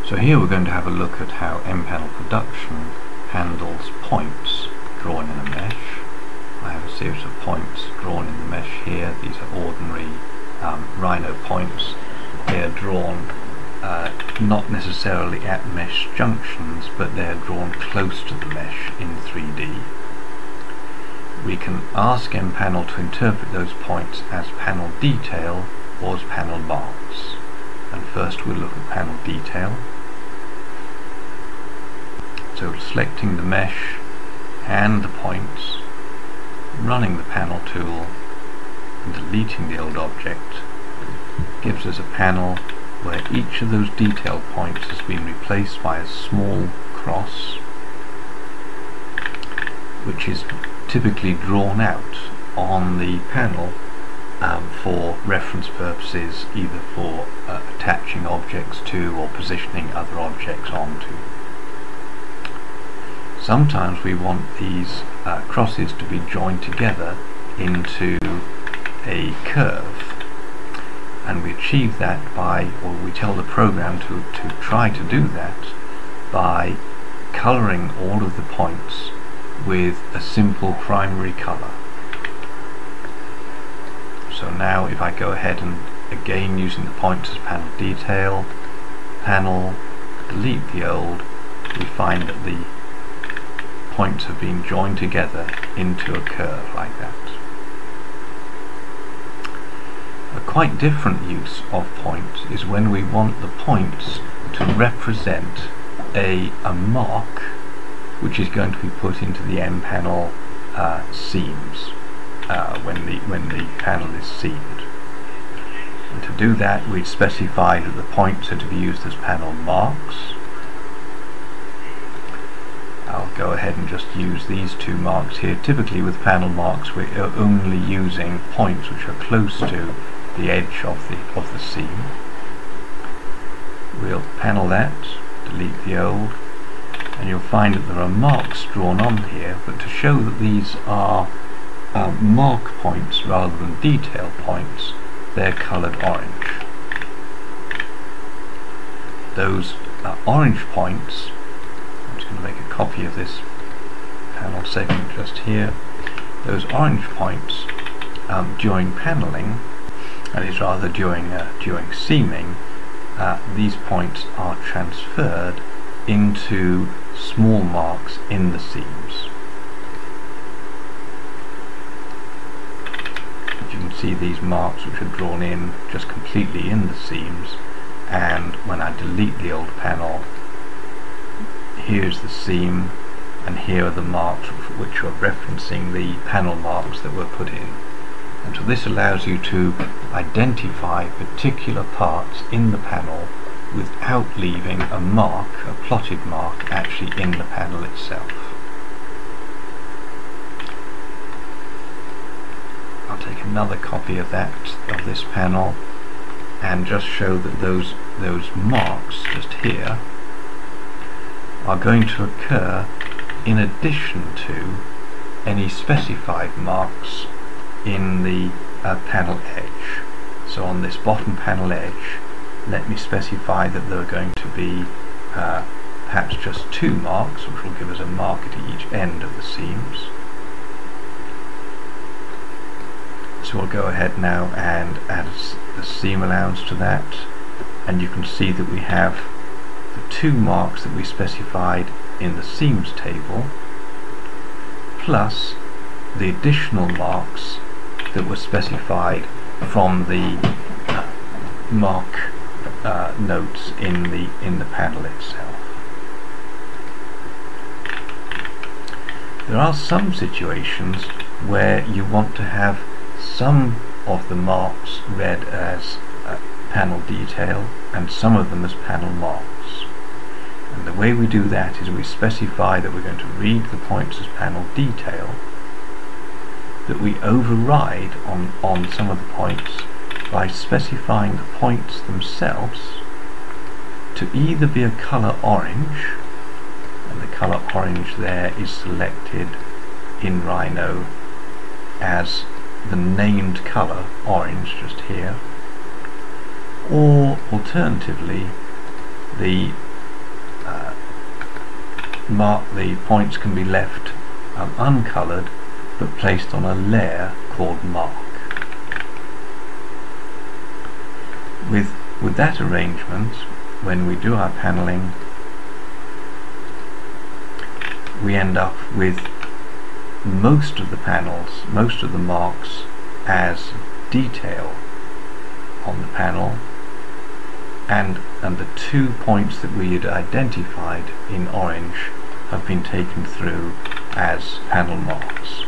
So here we're going to have a look at how mPanel Production handles points drawn in a mesh. I have a series of points drawn in the mesh here. These are ordinary Rhino points. They are drawn not necessarily at mesh junctions, but they are drawn close to the mesh in 3D. We can ask mPanel to interpret those points as panel detail or as panel marks. And first we'll look at panel detail. So selecting the mesh and the points, running the panel tool and deleting the old object gives us a panel where each of those detail points has been replaced by a small cross, which is typically drawn out on the panel for reference purposes, either for attaching objects to or positioning other objects onto. Sometimes we want these crosses to be joined together into a curve, and we achieve that by, or we tell the program to try to do that by colouring all of the points with a simple primary colour. So now if I go ahead and again using the points as panel detail, panel, delete the old, we find that the points have been joined together into a curve like that. A quite different use of points is when we want the points to represent a mark which is going to be put into the mPanel seams when the panel is seamed. And to do that, we specify that the points are to be used as panel marks. I'll go ahead and just use these two marks here. Typically with panel marks we're only using points which are close to the edge of the seam. We'll panel that, delete the old, and you'll find that there are marks drawn on here, but to show that these are mark points rather than detail points, they're coloured orange. Those orange points, I'm just going to make a copy of this panel segment just here. Those orange points during paneling, that is rather during seaming, these points are transferred into small marks in the seams. You can see these marks which are drawn in just completely in the seams, and when I delete the old panel, here's the seam and here are the marks which are referencing the panel marks that were put in. And so this allows you to identify particular parts in the panel without leaving a mark, a plotted mark, actually in the panel itself. I'll take another copy of this panel and just show that those marks just here are going to occur in addition to any specified marks in the panel edge. So on this bottom panel edge, let me specify that there are going to be perhaps just two marks, which will give us a mark at each end of the seams. So we'll go ahead now and add the seam allowance to that, and you can see that we have the two marks that we specified in the seams table, plus the additional marks that were specified from the mark notes in the panel itself. There are some situations where you want to have some of the marks read as panel detail and some of them as panel marks. And the way we do that is we specify that we're going to read the points as panel detail, that we override on some of the points by specifying the points themselves to either be a colour orange, and the colour orange there is selected in Rhino as the named colour orange just here, or alternatively the the points can be left uncoloured but placed on a layer called mark. With that arrangement, when we do our panelling, we end up with most of the panels, most of the marks as detail on the panel, and the 2 points that we had identified in orange have been taken through as panel marks.